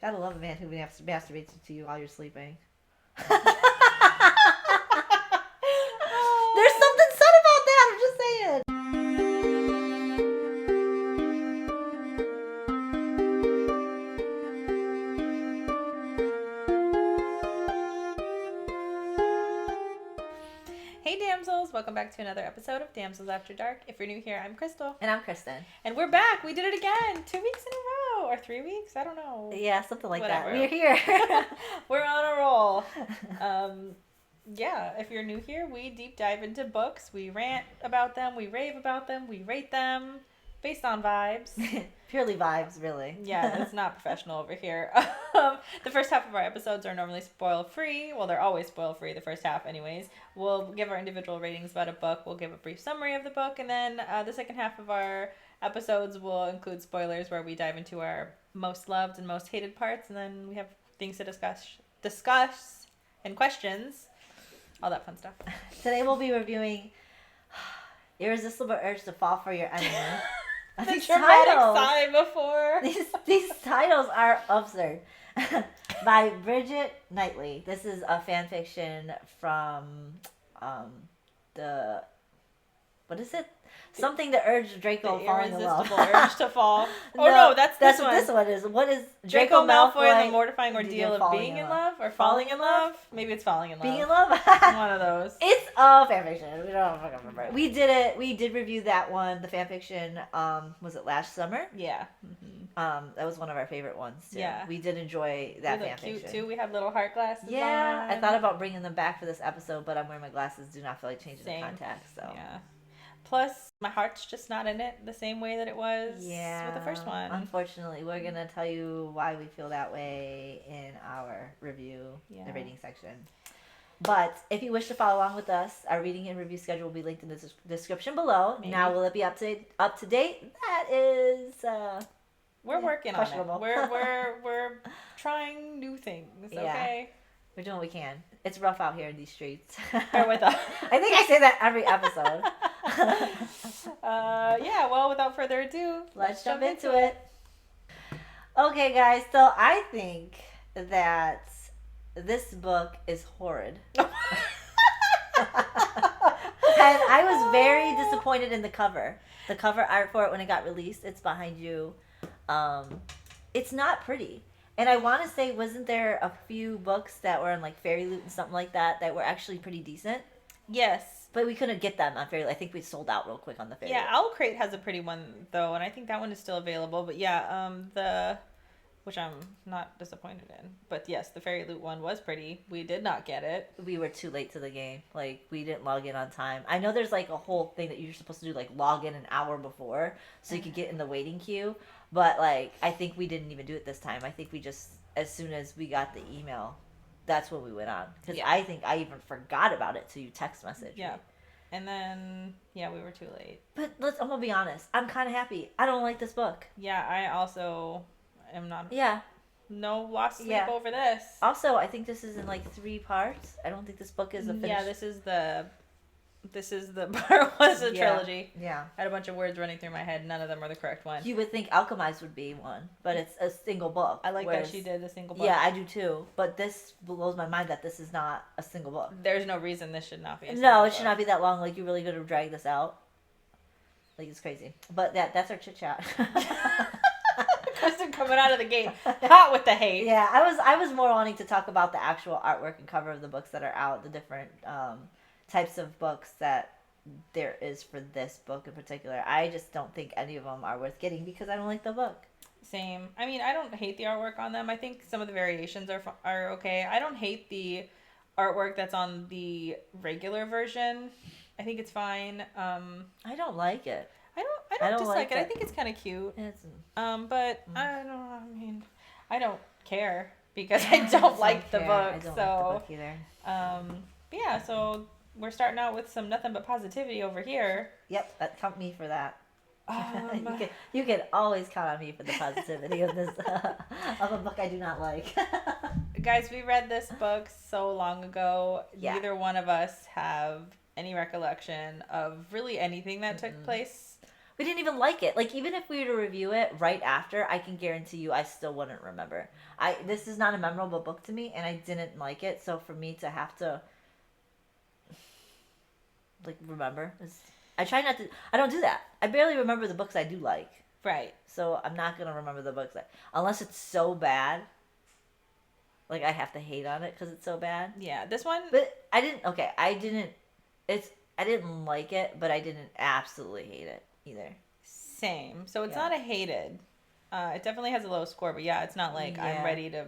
Gotta love a man who masturbates to you while you're sleeping. There's something said about that. I'm just saying. Hey Damsels, welcome back to another episode of Damsels After Dark. If you're new here, I'm Crystal. And I'm Kristen. And we're back. We did it again. 2 weeks in a row. Or 3 weeks. I don't know. Yeah, something like Whatever. that. We're here. We're on a roll. Yeah, if you're new here, we deep dive into books. We rant about them. We rave about them. We rate them based on vibes. Purely vibes, really. Yeah, it's not professional over here. The first half of our episodes are normally spoil-free. Well, they're always spoil-free, the first half anyways. We'll give our individual ratings about a book. We'll give a brief summary of the book. And then the second half of our episodes will include spoilers where we dive into our most loved and most hated parts. And then we have things to discuss and questions. All that fun stuff. Today we'll be reviewing Irresistible Urge to Fall for Your Enemy. The These dramatic titles, sigh before. these titles are absurd. By Brigitte Knightley. This is a fan fiction from the... What is it? Something to urge Draco falling in love. Irresistible Urge to Fall. Oh no, that's what one. this one is. What is Draco Malfoy and the mortifying ordeal of being in love? Or falling in love? Maybe it's falling in love. Being in love? One of those. It's a fanfiction. We don't fucking remember. We did it. We did review that one, the fanfiction, was it last summer? Yeah. Mm-hmm. That was one of our favorite ones, too. Yeah. We did enjoy that they fanfiction. look cute, too. We have little heart glasses Yeah. on. I thought about bringing them back for this episode, but I'm wearing my glasses. Do not feel like changing the contacts, so. Yeah. Plus, my heart's just not in it the same way that it was with the first one. Unfortunately, we're going to tell you why we feel that way in our review, the rating section. But if you wish to follow along with us, our reading and review schedule will be linked in the description below. Maybe. Now, will it be up to date? That is... we're working on it. We're trying new things, okay? We're doing what we can. It's rough out here in these streets. Bear with us. I think I say that every episode. Well, without further ado, let's jump into it. Okay, guys, so I think that this book is horrid. And I was very disappointed in the cover. The cover art for it when it got released, it's behind you. It's not pretty. And I want to say, wasn't there a few books that were in like Fairy Loot and something like that were actually pretty decent? Yes. But we couldn't get them on Fairy Loot. I think we sold out real quick on the Fairy Loot. Yeah, Owl Crate has a pretty one though, and I think that one is still available. But yeah, which I'm not disappointed in. But yes, the Fairy Loot one was pretty. We did not get it. We were too late to the game. Like, we didn't log in on time. I know there's like a whole thing that you're supposed to do, like log in an hour before so you could get in the waiting queue. But like, I think we didn't even do it this time. I think we just, as soon as we got the email, that's when we went on. Because I think I even forgot about it till you text message. Yeah. Me. And then, we were too late. But I'm going to be honest. I'm kind of happy. I don't like this book. Yeah, I also am not. Yeah. No lost sleep over this. Also, I think this is in like 3 parts. I don't think this book is a finished. Yeah, this is the part was a trilogy. Yeah. I had a bunch of words running through my head. None of them are the correct one. You would think Alchemized would be one, but it's a single book. I like that she did a single book. Yeah, I do too. But this blows my mind that this is not a single book. There's no reason this should not be a single book. No, it should should not be that long. Like, you really could have dragged this out. Like, it's crazy. But that's our chit-chat. Kristen coming out of the gate hot with the hate. Yeah, I was more wanting to talk about the actual artwork and cover of the books that are out, the different types of books that there is for this book in particular. I just don't think any of them are worth getting because I don't like the book. Same. I mean, I don't hate the artwork on them. I think some of the variations are okay. I don't hate the artwork that's on the regular version. I think it's fine. I don't like it. I don't dislike it. I think it's kind of cute. But I don't know. I mean, I don't care because I don't like the book. I don't like the book either. But yeah, so we're starting out with some nothing but positivity over here. Yep, count me for that. You can always count on me for the positivity of this of a book I do not like. Guys, we read this book so long ago. Yeah. Neither one of us have any recollection of really anything that took place. We didn't even like it. Like, even if we were to review it right after, I can guarantee you I still wouldn't remember. This is not a memorable book to me, and I didn't like it. So for me to have to, like, remember, I try not to. I don't do that. I barely remember the books I do like. Right. So I'm not gonna remember the books unless it's so bad. Like, I have to hate on it because it's so bad. Yeah, this one. But I didn't. Okay, I didn't like it, but I didn't absolutely hate it either. Same. So it's not a hated. It definitely has a low score, but yeah, it's not like I'm ready to.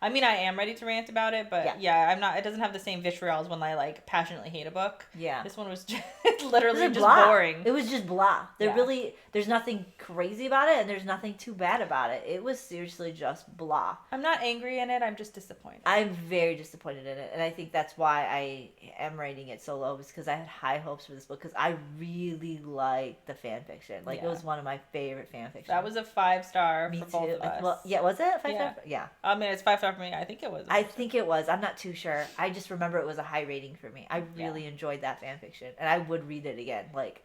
I mean, I am ready to rant about it, but I'm not. It doesn't have the same vitriol as when I like passionately hate a book. Yeah. This one was just literally just blah. boring. It was just blah. There's nothing crazy about it, and there's nothing too bad about it. It was seriously just blah. I'm not angry in it. I'm just disappointed. I'm very disappointed in it, and I think that's why I am rating it so low, is because I had high hopes for this book, because I really liked the fan fiction. Like, it was one of my favorite fan fiction. That was a 5-star Me for too. both of us. Well, yeah, was it 5-star? Yeah. I mean, it's 5-star for me. I think it was. I think it was. I'm not too sure. I just remember it was a high rating for me. I really enjoyed that fan fiction, and I would read it again. Like,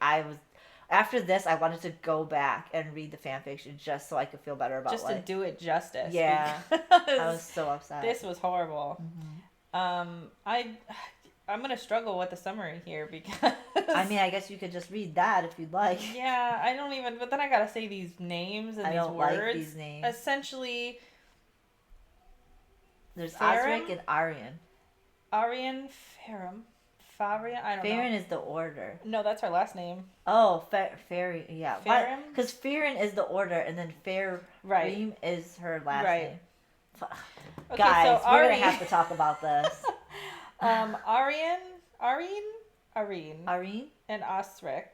after this, I wanted to go back and read the fan fiction just so I could feel better about just to do it justice. Yeah. I was so upset. This was horrible. Mm-hmm. I'm gonna struggle with the summary here because I mean, I guess you could just read that if you'd like. Yeah, I don't even. But then I gotta say these names and these words. Like these names. Essentially, there's Osric and Arian. Arian Farum. Farian? I don't know. Farron is the order. No, that's her last name. Oh, Fairy. Yeah. Farum? Because Farron is the order, and then Farim is her last name. Okay, guys, so we're going to have to talk about this. Areen, and Osric.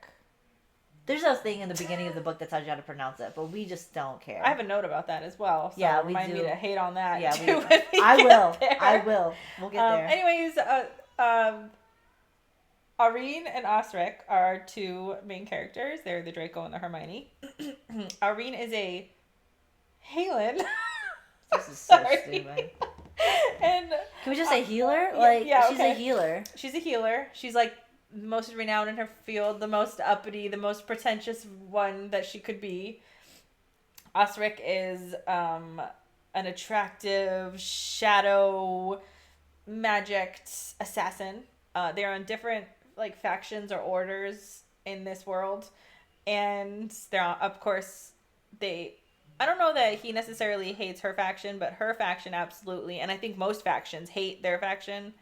There's a thing in the beginning of the book that tells you how to pronounce it, but we just don't care. I have a note about that as well. So yeah, we remind me to hate on that. Yeah, too, I will. We'll get there. Anyways, Areen and Osric are two main characters. They're the Draco and the Hermione. Areen is a Halen. This is so stupid. And can we just say healer? She's a healer. She's a healer. She's like most renowned in her field, the most uppity, the most pretentious one that she could be. Osric is an attractive shadow magicked assassin. They're on different like factions or orders in this world, and they're of course I don't know that he necessarily hates her faction, but her faction absolutely, and I think most factions hate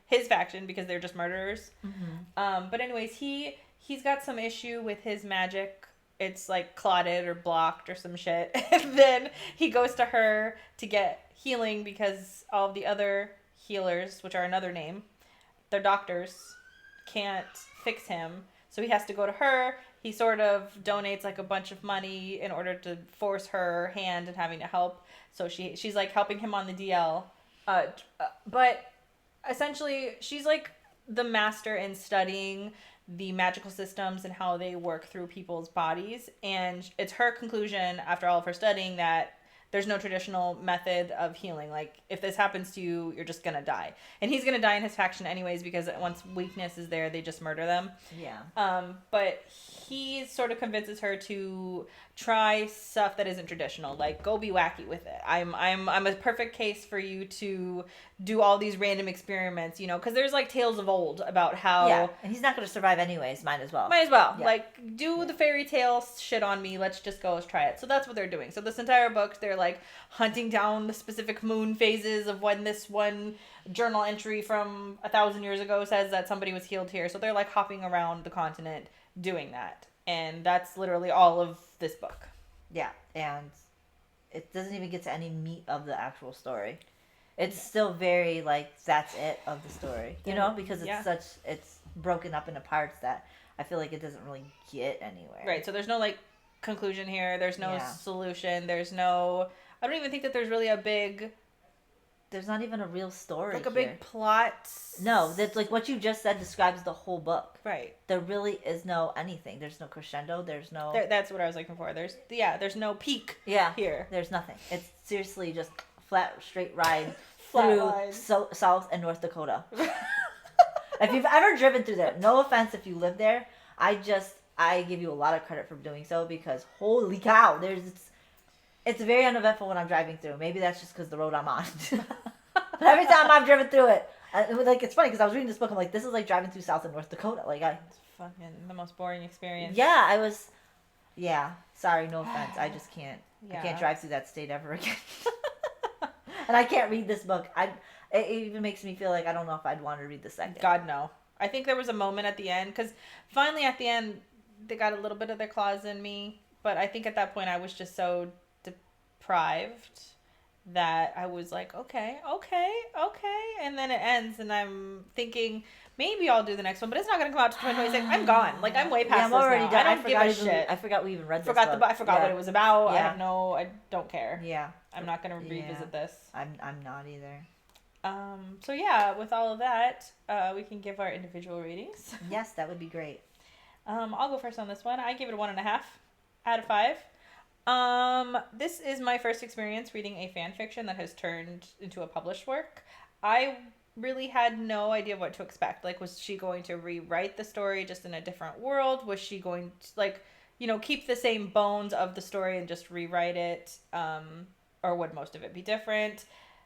his faction, because they're just murderers. Mm-hmm. But anyways, he's got some issue with his magic. It's like clotted or blocked or some shit, and then he goes to her to get healing because all of the other healers, which are another name, they're doctors, can't fix him, so he has to go to her. He sort of donates like a bunch of money in order to force her hand and having to help. So she's like helping him on the DL. But essentially she's like the master in studying the magical systems and how they work through people's bodies. And it's her conclusion after all of her studying that there's no traditional method of healing. Like, if this happens to you, you're just gonna die. And he's gonna die in his faction anyways, because once weakness is there, they just murder them. Yeah. But he sort of convinces her to try stuff that isn't traditional. Like, go be wacky with it. I'm a perfect case for you to do all these random experiments, because there's like tales of old about how... Yeah, and he's not gonna survive anyways, might as well. Yeah. Like, do the fairy tale shit on me, let's just go try it. So that's what they're doing. So this entire book, they're like hunting down the specific moon phases of when this one journal entry from 1,000 years ago says that somebody was healed here. So they're like hopping around the continent doing that. And that's literally all of this book. Yeah, and it doesn't even get to any meat of the actual story. It's still very, like, that's it of the story. Because it's broken up into parts that I feel like it doesn't really get anywhere. Right, so there's no, like, conclusion here. There's no solution. There's no... I don't even think that there's really a big... There's not even a real story. Like a big plot. No, that's like what you just said describes the whole book. Right. There really is no anything. There's no crescendo. There's no. That's what I was looking for. There's no peak. Yeah. Here. There's nothing. It's seriously just flat, straight ride through South and North Dakota. If you've ever driven through there, no offense if you live there, I give you a lot of credit for doing so because holy cow, it's very uneventful when I'm driving through. Maybe that's just because the road I'm on. But every time I've driven through it, it's funny because I was reading this book. I'm like, this is like driving through South and North Dakota. It's fucking the most boring experience. Yeah, I was. Yeah, sorry, no offense. I just can't. Yeah. I can't drive through that state ever again. And I can't read this book. It even makes me feel like I don't know if I'd want to read the second. God, no. I think there was a moment at the end, because finally at the end, they got a little bit of their claws in me. But I think at that point I was just so deprived that I was like, okay. And then it ends, and I'm thinking, maybe I'll do the next one, but it's not going to come out to 2026. I'm gone. Like, I'm way past I'm already this now. done. I don't give a shit. I forgot we even read this book. I forgot what it was about. Yeah. I don't care. Yeah. I'm not going to revisit this. I'm not either. So yeah, with all of that, we can give our individual ratings. Yes, that would be great. I'll go first on this one. I give it a 1.5 out of 5. This is my first experience reading a fan fiction that has turned into a published work. I really had no idea what to expect. Like, was she going to rewrite the story just in a different world? Was she going to, keep the same bones of the story and just rewrite it? Or would most of it be different?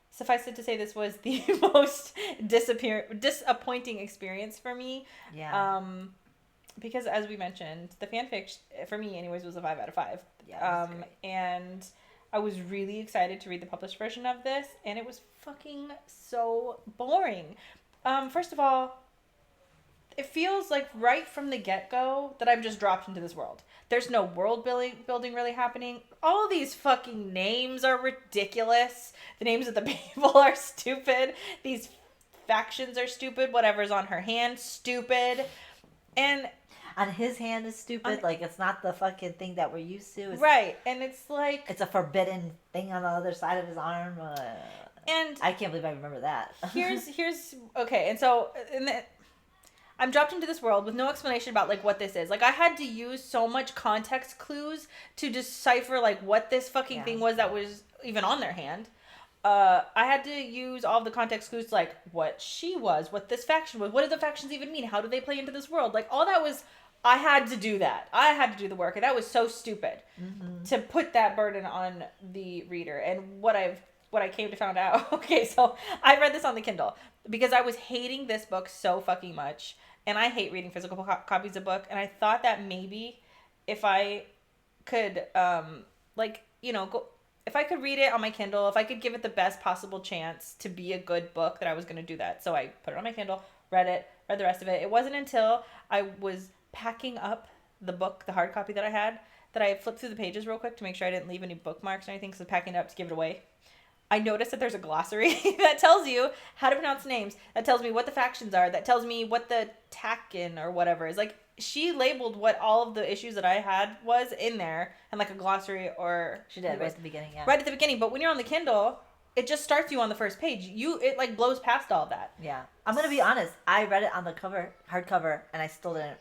Suffice it to say, this was the most disappointing experience for me. Yeah. Because as we mentioned, the fanfic, for me anyways, was a 5 out of 5. Yeah, and I was really excited to read the published version of this, and it was fucking so boring. First of all, it feels like right from the get-go that I'm just dropped into this world. There's no world building really happening. All these fucking names are ridiculous. The names of the people are stupid. These factions are stupid. Whatever's on her hand, stupid. And on his hand is stupid. Like, it's not the fucking thing that we're used to. Right. And it's like... It's a forbidden thing on the other side of his arm. And... I can't believe I remember that. here's... Okay, and so... I'm dropped into this world with no explanation about, like, what this is. Like, I had to use so much context clues to decipher, like, what this fucking thing was that was even on their hand. I had to use all of the context clues to, like, what she was, what this faction was, what do the factions even mean, how do they play into this world? Like, all that was... I had to do that. I had to do the work, and that was so stupid to put that burden on the reader. And what I came to find out... Okay, so I read this on the Kindle because I was hating this book so fucking much. And I hate reading physical copies of book. And I thought that maybe if I could, if I could read it on my Kindle, if I could give it the best possible chance to be a good book, that I was going to do that. So I put it on my Kindle, read the rest of it. It wasn't until I was packing up the book, the hard copy that I had, that I flipped through the pages real quick to make sure I didn't leave any bookmarks or anything, because I was packing it up to give it away. I noticed that there's a glossary that tells you how to pronounce names, that tells me what the factions are, that tells me what the tack-in or whatever is. Like, she labeled what all of the issues that I had was in there, and like a glossary or... She did, right at the beginning, yeah. Right at the beginning, but when you're on the Kindle, it just starts you on the first page. It like blows past all that. Yeah. I'm going to be honest, I read it on the hardcover, and I still didn't.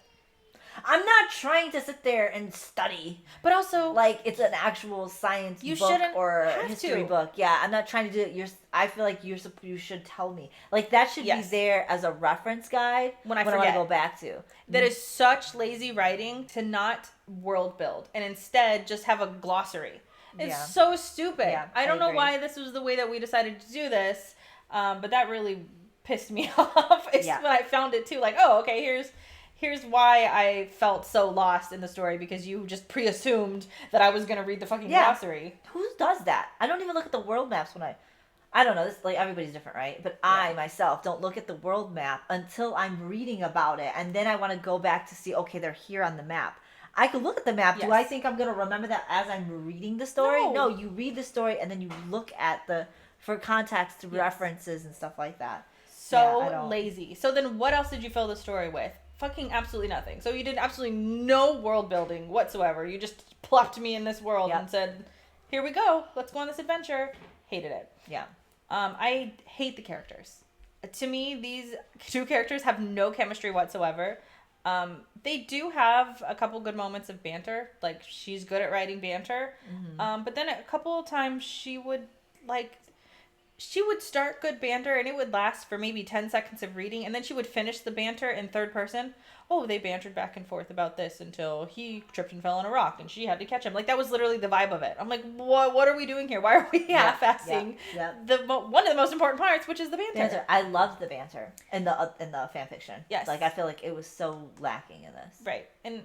I'm not trying to sit there and study, but also like it's an actual science book or history book. Yeah, I'm not trying to do it. I feel like you should tell me. Like, that should be there as a reference guide when I want to go back to. That is such lazy writing to not world build and instead just have a glossary. It's so stupid. Yeah, I don't know why this was the way that we decided to do this, but that really pissed me off. When I found it too. Like, oh, okay, here's why I felt so lost in the story, because you just pre-assumed that I was going to read the fucking glossary. Who does that? I don't even look at the world maps when I don't know, this, like, everybody's different, right? But I, myself, don't look at the world map until I'm reading about it, and then I want to go back to see, okay, they're here on the map. I could look at the map. Yes. Do I think I'm going to remember that as I'm reading the story? No, you read the story, and then you look at for context references and stuff like that. So lazy. So then what else did you fill the story with? Fucking absolutely nothing. So you did absolutely no world building whatsoever. You just plopped me in this world and said, here we go. Let's go on this adventure. Hated it. Yeah. I hate the characters. To me, these two characters have no chemistry whatsoever. They do have a couple good moments of banter. Like, she's good at writing banter. Mm-hmm. But then a couple of times she would, like... she would start good banter and it would last for maybe 10 seconds of reading, and then she would finish the banter in third person. Oh, they bantered back and forth about this until he tripped and fell on a rock and she had to catch him. Like, that was literally the vibe of it. I'm like, what are we doing here? Why are we half-assing one of the most important parts, which is the banter? I loved the banter in the fan fiction. Yes. Like, I feel like it was so lacking in this. Right. And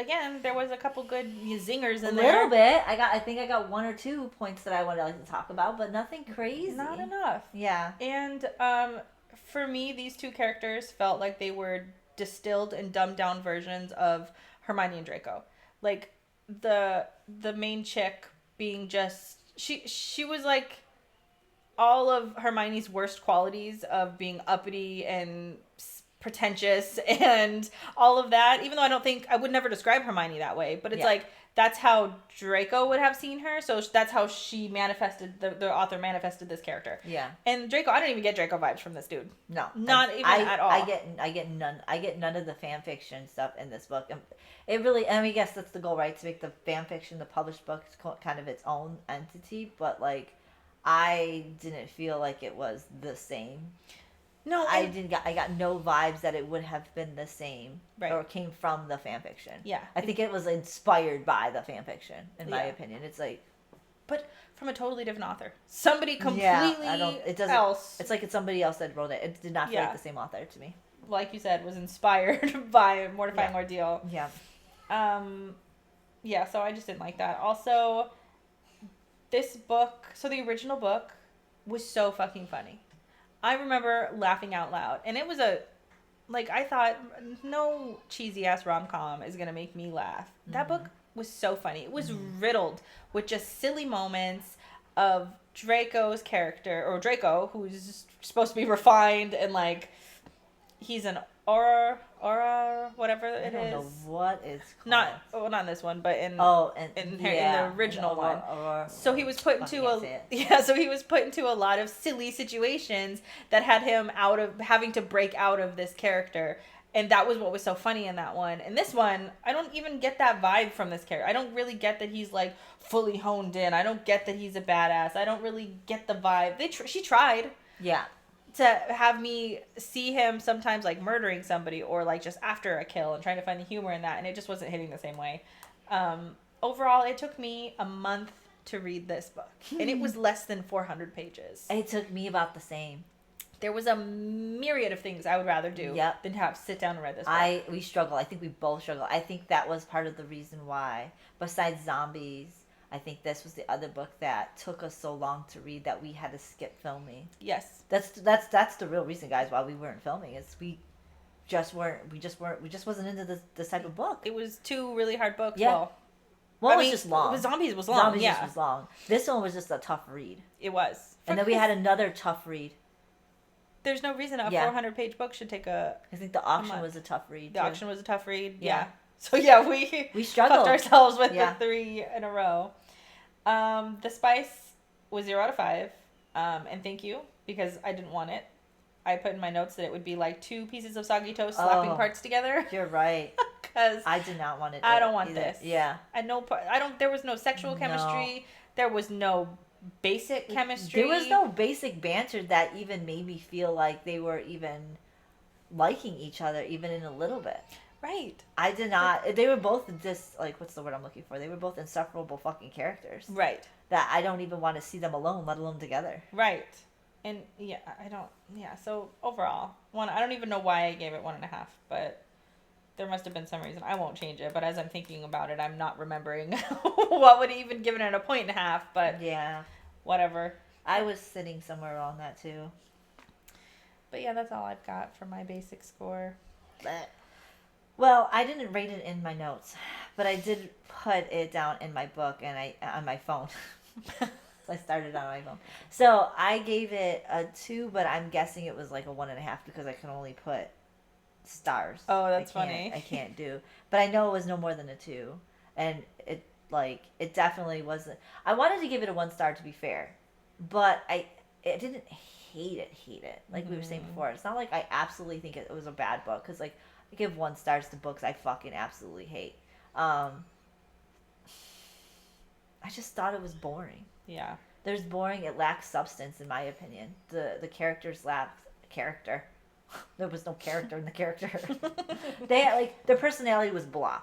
again, there was a couple good zingers in there. A little bit. I think I got 1 or 2 points that I wanted to talk about, but nothing crazy. Not enough. Yeah. And for me, these two characters felt like they were distilled and dumbed down versions of Hermione and Draco. Like, the main chick being just she was like all of Hermione's worst qualities of being uppity and pretentious and all of that, even though I would never describe Hermione that way, but it's like that's how Draco would have seen her, so that's how she manifested the author manifested this character. Yeah. And Draco, I don't even get Draco vibes from this dude. No. Not even at all. I get none of the fan fiction stuff in this book. And it really, I mean, I guess that's the goal, right? To make the fan fiction, the published book, kind of its own entity, but like I didn't feel like it was the same. No, I got no vibes that it would have been the same, right, or came from the fan fiction. Yeah, I think it was inspired by the fan fiction, in my opinion. It's like, but from a totally different author, somebody completely else. It's like it's somebody else that wrote it. It did not feel like the same author to me. Like you said, was inspired by Mortifying Ordeal. Yeah. Yeah. So I just didn't like that. Also, this book. So the original book was so fucking funny. I remember laughing out loud, and it was I thought no cheesy ass rom-com is gonna make me laugh. That book was so funny. It was riddled with just silly moments of Draco's character, or Draco, who's supposed to be refined and like he's an aura, whatever it is. I don't know what it's called. Not in this one, but in the original one. So he was put into a lot of silly situations that had him out of having to break out of this character. And that was what was so funny in that one. In this one, I don't even get that vibe from this character. I don't really get that he's like fully honed in. I don't get that he's a badass. I don't really get the vibe. She tried. Yeah. To have me see him sometimes like murdering somebody or like just after a kill and trying to find the humor in that, and it just wasn't hitting the same way. Overall, it took me a month to read this book, and it was less than 400 pages. It took me about the same. There was a myriad of things I would rather do than have sit down and read this book. We struggle. I think we both struggle. I think that was part of the reason why, besides zombies, I think this was the other book that took us so long to read that we had to skip filming. Yes. That's the real reason, guys, why we weren't filming. Is we just wasn't into this type of book. It was 2 really hard books. Yeah. Well, it was just long. Zombies was long. Was long. This one was just a tough read. It was. And then we had another tough read. There's no reason a 400-page book should take I think the auction was a tough read. The auction was a tough read. Yeah. So we struggled ourselves with the 3 in a row. The spice was 0 out of 5. And thank you, because I didn't want it. I put in my notes that it would be like 2 pieces of soggy toast slapping parts together. You're right. Because I did not want it. I don't want either. this. Yeah. There was no sexual chemistry. There was no basic chemistry. There was no basic banter that even made me feel like they were even liking each other, even in a little bit. Right. I did not. They were both just like, what's the word I'm looking for? They were both insufferable fucking characters. Right. That I don't even want to see them alone, let alone together. Right. And so overall, I don't even know why I gave it 1.5, but there must have been some reason. I won't change it, but as I'm thinking about it, I'm not remembering what would have even given it a 1.5, but yeah, whatever. I was sitting somewhere on that too. But yeah, that's all I've got for my basic score. Well, I didn't rate it in my notes, but I did put it down in my book and on my phone. So I started on my phone. So I gave it a 2, but I'm guessing it was like a 1.5 because I can only put stars. Oh, that's funny. I can't do. But I know it was no more than a 2. And it definitely wasn't. I wanted to give it a 1 star, to be fair. But I didn't hate it. Like we were saying before. It's not like I absolutely think it was a bad book. Because like I give 1 stars to books I fucking absolutely hate. I just thought it was boring. Yeah. There's boring. It lacks substance, in my opinion. The characters lack character. There was no character in the character. They like their personality was blah.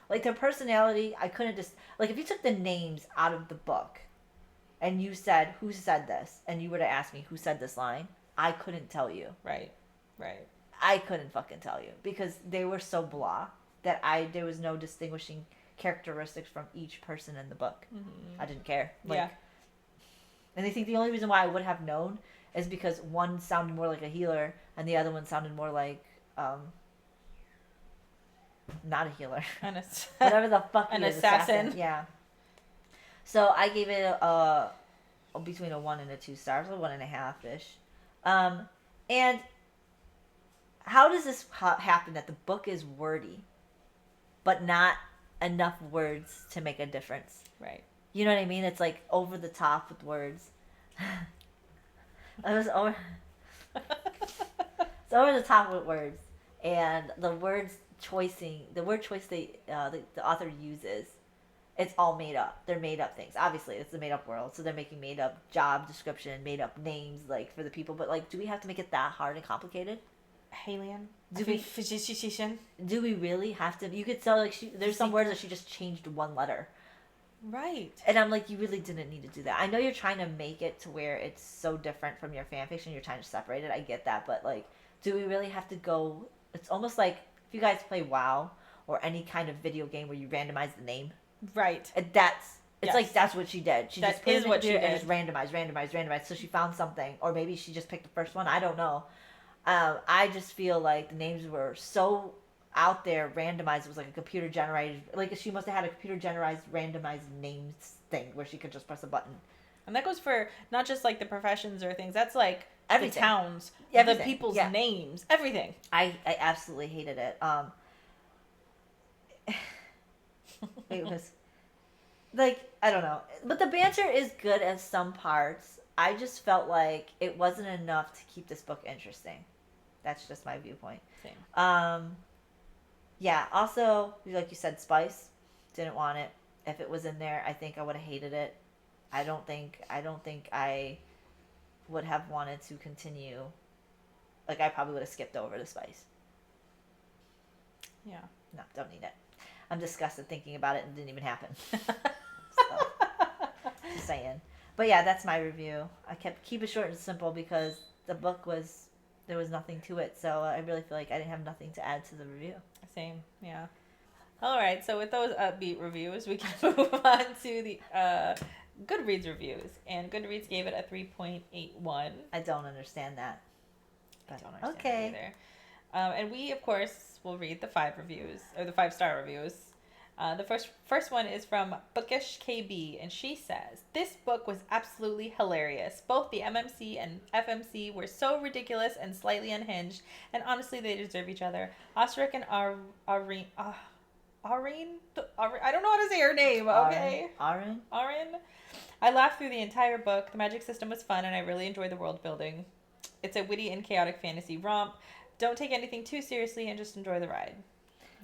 Like their personality, I couldn't just like if you took the names out of the book, and you said who said this, and you were to ask me who said this line, I couldn't tell you. Right. I couldn't fucking tell you because they were so blah that there was no distinguishing characteristics from each person in the book. I didn't care. Like, Yeah. And I think the only reason why I would have known is because one sounded more like a healer and the other one sounded more like not a healer. Whatever the fuck an he is, assassin. Yeah. So I gave it a between a 1 and a 2 stars, a 1.5 ish. And how does this happen that the book is wordy, but not enough words to make a difference? Right. You know what I mean? It's like over the top with words. It was over. It's over the top with words, and the word choice the author uses, it's all made up. They're made up things. Obviously, it's a made up world, so they're making made up job description, made up names like for the people. But like, do we have to make it that hard and complicated? Alien. Do we really have to? You could tell like there's some words that she just changed one letter. Right. And I'm like, you really didn't need to do that. I know you're trying to make it to where it's so different from your fan fiction. You're trying to separate it. I get that. But, like, do we really have to go... It's almost like if you guys play WoW or any kind of video game where you randomize the name. Right. It's like that's what she did. She just put it in what she did. And just randomized. So she found something. Or maybe she just picked the first one. I don't know. I just feel like the names were so... out there randomized. It was like a computer generated, like she must have had a computer generated randomized names thing where she could just press a button. And that goes for not just like the professions or things, that's like Everything. The towns, Everything. the people's names, everything. I absolutely hated it. It was like, I don't know, but the banter is good at some parts. I just felt like it wasn't enough to keep this book interesting. That's just my viewpoint. Same. Yeah, also, like you said, spice. Didn't want it. If it was in there, I think I would have hated it. I don't think I would have wanted to continue. Like, I probably would have skipped over the spice. Yeah. No, don't need it. I'm disgusted thinking about it and it didn't even happen. So, just saying. But yeah, that's my review. I keep it short and simple because the book there was nothing to it. So I really feel like I didn't have nothing to add to the review. Same, yeah. All right, so with those upbeat reviews, we can move on to the Goodreads reviews. And Goodreads gave it a 3.81. I don't understand that. I don't understand that either. And we, of course, will read the 5 reviews, or the 5-star reviews. The first one is from Bookish KB, and she says, "This book was absolutely hilarious. Both the MMC and FMC were so ridiculous and slightly unhinged, and honestly, they deserve each other. Osric and Arene, I don't know how to say her name, okay? Arene? I laughed through the entire book. The magic system was fun, and I really enjoyed the world building. It's a witty and chaotic fantasy romp. Don't take anything too seriously and just enjoy the ride."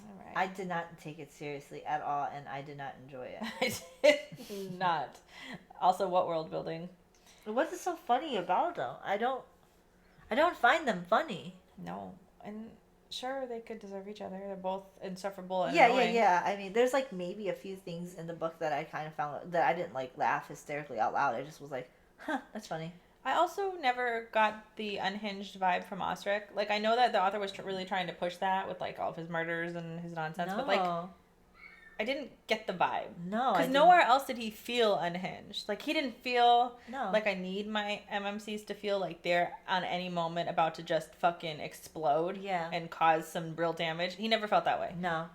All right. I did not take it seriously at all, and I did not enjoy it. I did not. Also, what world building? What's it so funny about them? I don't find them funny. No. And sure, they could deserve each other. They're both insufferable and Yeah, annoying. yeah. I mean, there's like maybe a few things in the book that I kind of found that I didn't like laugh hysterically out loud. I just was like, huh, that's funny. I also never got the unhinged vibe from Osric. Like, I know that the author was really trying to push that with, like, all of his murders and his nonsense. No. But, like, I didn't get the vibe. No. Because nowhere else did he feel unhinged. Like, he didn't feel no. like I need my MMCs to feel like they're on any moment about to just fucking explode. Yeah. And cause some real damage. He never felt that way. No.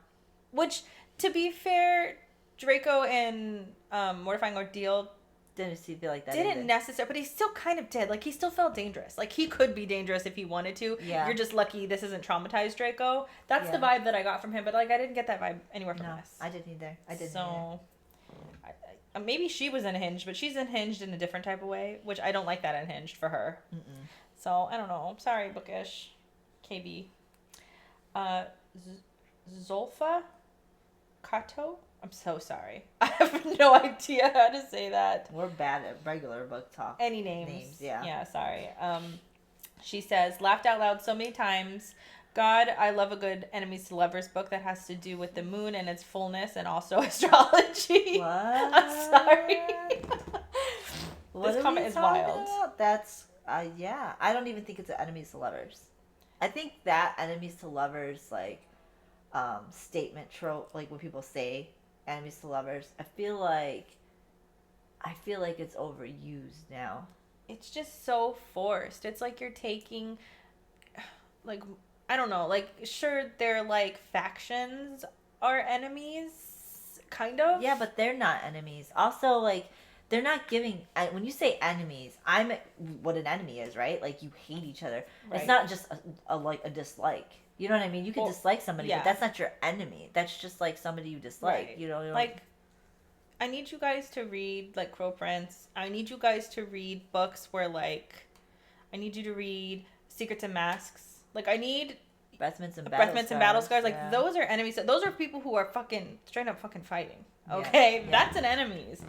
Which, to be fair, Draco and Mortifying Ordeal didn't feel like that. Didn't necessarily, but he still kind of did. Like, he still felt dangerous. Like, he could be dangerous if he wanted to. Yeah. You're just lucky this isn't traumatized Draco. That's the vibe that I got from him, but, like, I didn't get that vibe anywhere from this. I didn't either. So, maybe she was unhinged, but she's unhinged in a different type of way, which I don't like that unhinged for her. Mm-mm. So, I don't know. Sorry, Bookish. KB. Zolfa Kato? I'm so sorry. I have no idea how to say that. We're bad at regular book talk. Any names? Yeah. Yeah, sorry. She says, laughed out loud so many times. God, I love a good enemies to lovers book that has to do with the moon and its fullness and also astrology. What? I'm sorry. This comment is wild. About? That's, yeah. I don't even think it's an enemies to lovers. I think that enemies to lovers, like, statement trope, like when people say enemies to lovers, I feel like it's overused now. It's just so forced. It's like you're taking, like, I don't know, like, sure, they're like factions are enemies, kind of. Yeah, but they're not enemies. Also, like, they're not giving, when you say enemies, I'm what an enemy is, right? Like, you hate each other. Right. It's not just a dislike. You know what I mean? You can dislike somebody, but that's not your enemy. That's just like somebody you dislike. Right. You know, like, I need you guys to read, like, Crow Prince. I need you guys to read books where, like, I need you to read Secrets and Masks. Like, I need Breathmints and Battle Scars. Like, those are enemies. Those are people who are fucking straight up fucking fighting. Okay? Yeah. That's an enemies.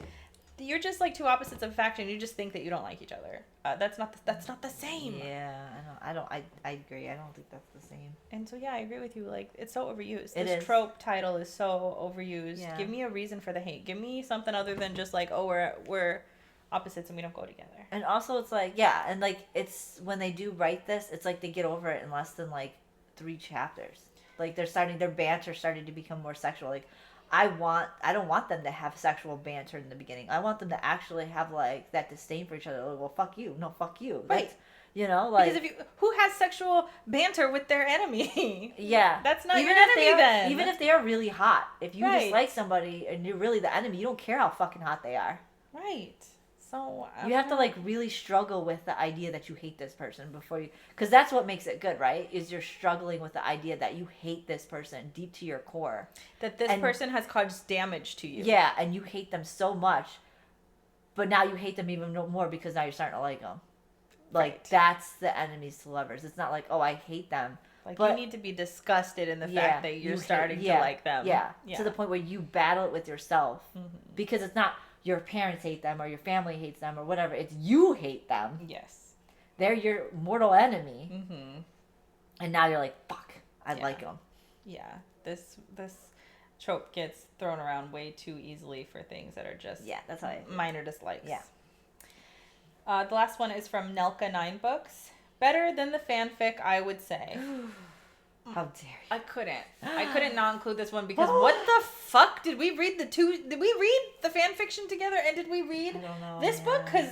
You're just like two opposites of a faction. You just think that you don't like each other. That's not the same. Yeah, I agree. I don't think that's the same. And so yeah, I agree with you. Like, it's so overused. This trope title is so overused. Yeah. Give me a reason for the hate. Give me something other than just like, oh, we're opposites and we don't go together. And also, it's like, yeah, and like, it's when they do write this, it's like they get over it in less than like 3 chapters. Like, their banter started to become more sexual. Like, I don't want them to have sexual banter in the beginning. I want them to actually have, like, that disdain for each other. Like, well, fuck you. No, fuck you. Right. That's, you know, like... Because who has sexual banter with their enemy? Yeah. That's not your enemy then. Even if they are really hot. If you dislike somebody and you're really the enemy, you don't care how fucking hot they are. Right. So... You have to, like, really struggle with the idea that you hate this person before you... Because that's what makes it good, right? Is you're struggling with the idea that you hate this person deep to your core. That this person has caused damage to you. Yeah, and you hate them so much. But now you hate them even more because now you're starting to like them. Like, that's the enemies to lovers. It's not like, oh, I hate them. Like, you need to be disgusted in the fact that you're starting to like them. Yeah, to the point where you battle it with yourself. Mm-hmm. Because it's not... your parents hate them or your family hates them or whatever. It's you hate them. Yes. They're your mortal enemy. Mm-hmm. And now you're like, fuck, I like them. Yeah. This trope gets thrown around way too easily for things that are just that's how minor dislikes. Yeah. The last one is from Nelka 9 Books. Better than the fanfic, I would say. How dare you? I couldn't not include this one because what the fuck? Did we read the fan fiction together and did we read this book? Because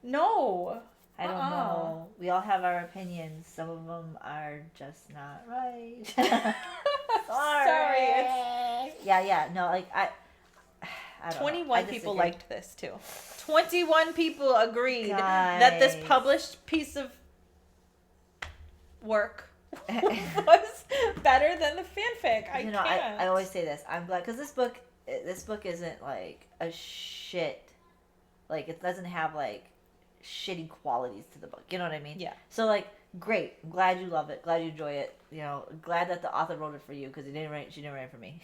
no. I don't know. We all have our opinions. Some of them are just not right. Sorry. Yeah. No, like, I don't 21 people liked this too. 21 people agreed that this published piece of work was better than the fanfic. I always say this. I'm glad because this book isn't like a shit. Like, it doesn't have like shitty qualities to the book. You know what I mean? Yeah. So, like, great. I'm glad you love it. Glad you enjoy it. You know, glad that the author wrote it for you because she didn't write it for me.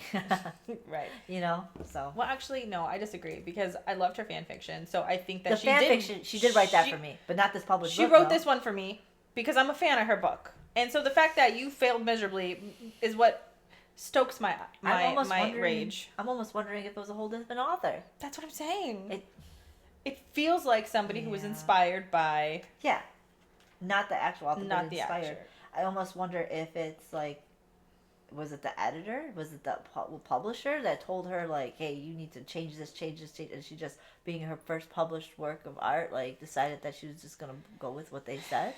Right. You know. So. Well, actually, no. I disagree because I loved her fanfiction. So I think that the fanfiction she did write that for me, but not this published book. She wrote this one for me because I'm a fan of her book. And so the fact that you failed miserably is what stokes my rage. I'm almost wondering if it was a whole different author. That's what I'm saying. It feels like somebody who was inspired by... Yeah. Not the actual author, not but the inspired. actor. I almost wonder if it's like... Was it the editor? Was it the publisher that told her, like, hey, you need to change this. And she just, being her first published work of art, like, decided that she was just going to go with what they said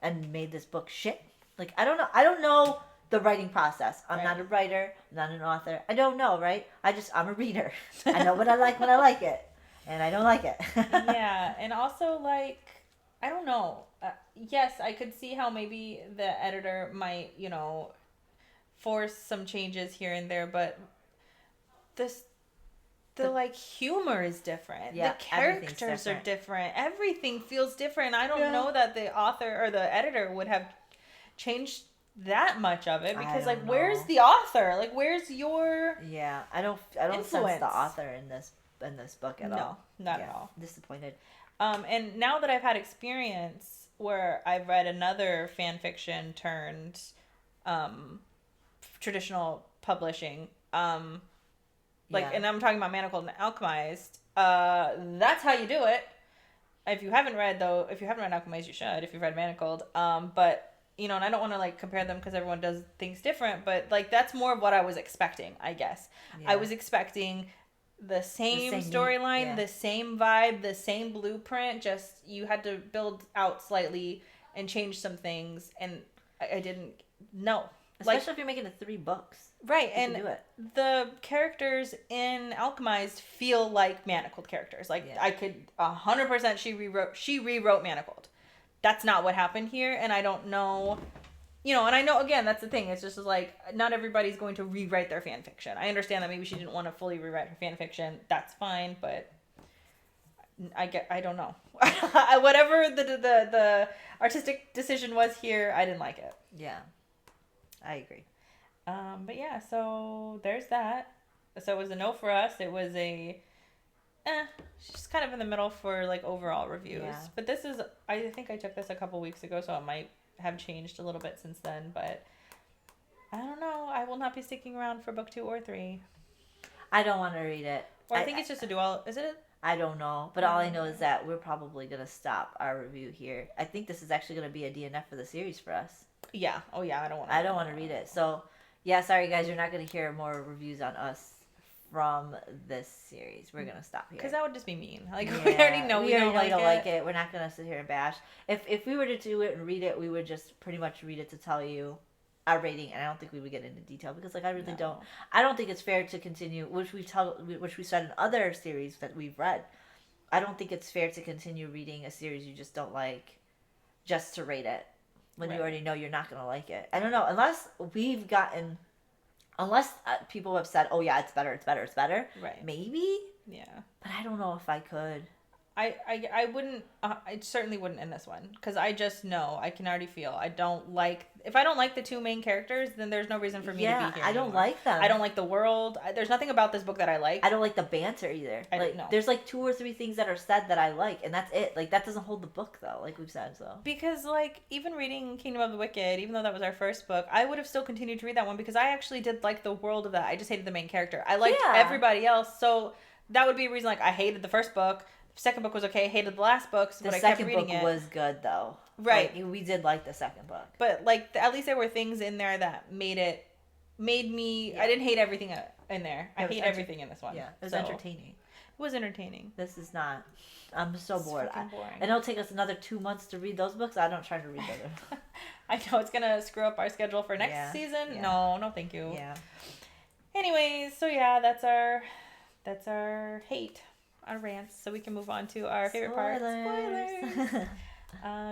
and made this book shit? Like, I don't know. I don't know the writing process. I'm not a writer. I'm not an author. I don't know, right? I'm a reader. I know what I like when I like it. And I don't like it. Yeah. And also, like, I don't know. Yes, I could see how maybe the editor might, force some changes here and there. But the like, humor is different. Yeah, the characters are different. Everything feels different. I don't know that the author or the editor would have changed that much of it because don't where's know. the author? Like, where's your Yeah, I don't sense influence? the author in this book at all. No, not at all. Disappointed. And now that I've had experience where I've read another fan fiction turned traditional publishing, and I'm talking about Manacled and Alchemized, that's how you do it. If you haven't read Alchemized, you should. If you've read Manacled, but and I don't want to compare them because everyone does things different, but that's more of what I was expecting, I guess. I was expecting the same storyline, the same vibe, the same blueprint, just you had to build out slightly and change some things, and I didn't know. Especially if you're making it 3 books. Right, and the characters in Alchemized feel like Manacled characters. I could 100% she rewrote Manacled. That's not what happened here, and I don't know, and I know, again, that's the thing. It's just not everybody's going to rewrite their fan fiction. I understand that maybe she didn't want to fully rewrite her fan fiction. That's fine, but I don't know. Whatever the artistic decision was here, I didn't like it. Yeah, I agree. But yeah, so there's that. So it was a no for us. It was she's kind of in the middle for overall reviews. Yeah. But this is, I think I took this a couple weeks ago, so it might have changed a little bit since then. But I don't know. I will not be sticking around for book 2 or 3. I don't want to read it. Or I think it's just a dual. Is it? I don't know. But all I know is that we're probably going to stop our review here. I think this is actually going to be a DNF for the series for us. Yeah. Oh yeah. I don't want to read it. So yeah, sorry guys, you're not going to hear more reviews on us from this series. We're going to stop here. Because that would just be mean. We already know we don't like it. We're not going to sit here and bash. If we were to do it and read it, we would just pretty much read it to tell you our rating, and I don't think we would get into detail because I really don't. I don't think it's fair to continue, which we said in other series that we've read. I don't think it's fair to continue reading a series you just don't like just to rate it. When you already know you're not going to like it. I don't know. Unless people have said, oh, yeah, it's better. Right. Maybe. Yeah. But I don't know if I could. I wouldn't, I certainly wouldn't in this one. Because I just know, I can already feel, if I don't like the 2 main characters, then there's no reason for me to be here I don't like them. I don't like the world. There's nothing about this book that I like. I don't like the banter either. There's 2 or 3 things that are said that I like, and that's it. That doesn't hold the book, though, like we've said, so. Because, even reading Kingdom of the Wicked, even though that was our first book, I would have still continued to read that one because I actually did like the world of that. I just hated the main character. I liked everybody else, so that would be a reason, I hated the first book. Second book was okay. Hated the last book, but I kept reading it. The second book was good, though. Right. We did like the second book. But, at least there were things in there that made me... Yeah. I didn't hate everything in there. I hate everything in this one. Yeah, it was entertaining. It was entertaining. This is not... I'm so bored. It's boring. And it'll take us another 2 months to read those books. I don't try to read those. I know it's going to screw up our schedule for next season. Yeah. No, thank you. Yeah. Anyways, so yeah, that's our hate. Our rants, so we can move on to our favorite parts. Spoilers.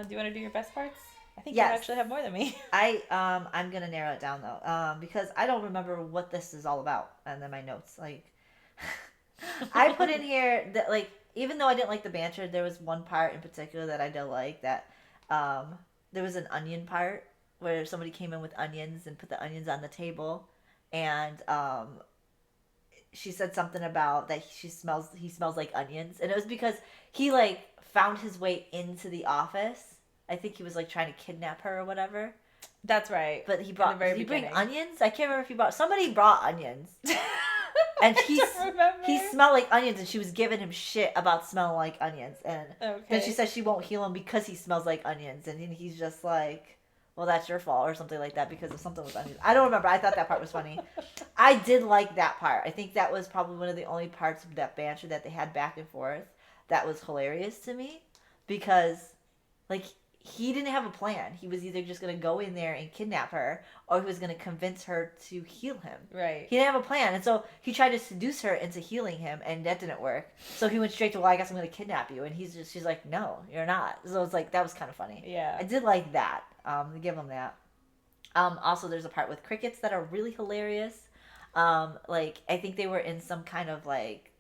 Do you want to do your best parts? I think you actually have more than me. I'm gonna narrow it down though, because I don't remember what this is all about, and then my notes I put in here that even though I didn't like the banter, there was one part in particular that I did like. That there was an onion part where somebody came in with onions and put the onions on the table, and she said something about that he smells like onions, and it was because he found his way into the office. I think he was trying to kidnap her or whatever. That's right. But he brought. Did he bring onions? I can't remember if somebody brought onions. And he smelled like onions, and she was giving him shit about smelling like onions, and then she said she won't heal him because he smells like onions, and then he's just like, well, that's your fault or something like that because of something with onions. I don't remember. I thought that part was funny. I did like that part. I think that was probably one of the only parts of that banter that they had back and forth that was hilarious to me because, he didn't have a plan. He was either just going to go in there and kidnap her or he was going to convince her to heal him. Right. He didn't have a plan. And so he tried to seduce her into healing him, and that didn't work. So he went straight to, well, I guess I'm going to kidnap you. And she's like, no, you're not. So it's that was kind of funny. Yeah. I did like that. Give him that. Also, there's a part with crickets that are really hilarious. I think they were in some kind of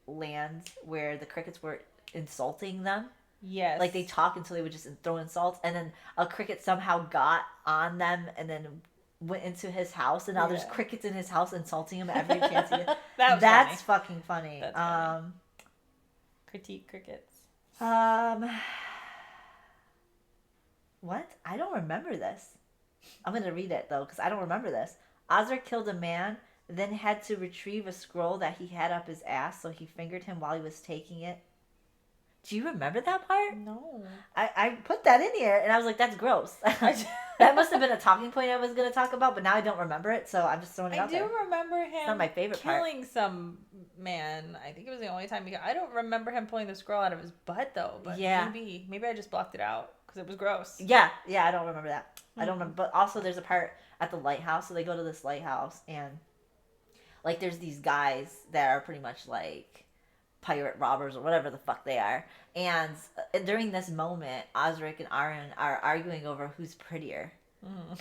land where the crickets were insulting them. Yes. They talk until they would just throw insults, and then a cricket somehow got on them and then went into his house, and now there's Yeah. crickets in his house insulting him every chance he gets. That's That's fucking funny. That's funny. Critique crickets. What? I don't remember this. I'm gonna read it though, because I don't remember this. Osric killed a man, then had to retrieve a scroll that he had up his ass, so he fingered him while he was taking it. Do you remember that part? No. I put that in here, and I was like, that's gross. That must have been a talking point I was going to talk about, but now I don't remember it, so I'm just throwing it out there. I do remember him it's not my favorite killing some man. I think it was the only time I don't remember him pulling the scroll out of his butt, though, but maybe I just blocked it out, because it was gross. Yeah, I don't remember that. I don't remember, but also there's a part at the lighthouse, so they go to this lighthouse, and, like, there's these guys that are pretty much, like, pirate robbers or whatever the fuck they are. And during this moment, Osric and Aaron are arguing over who's prettier.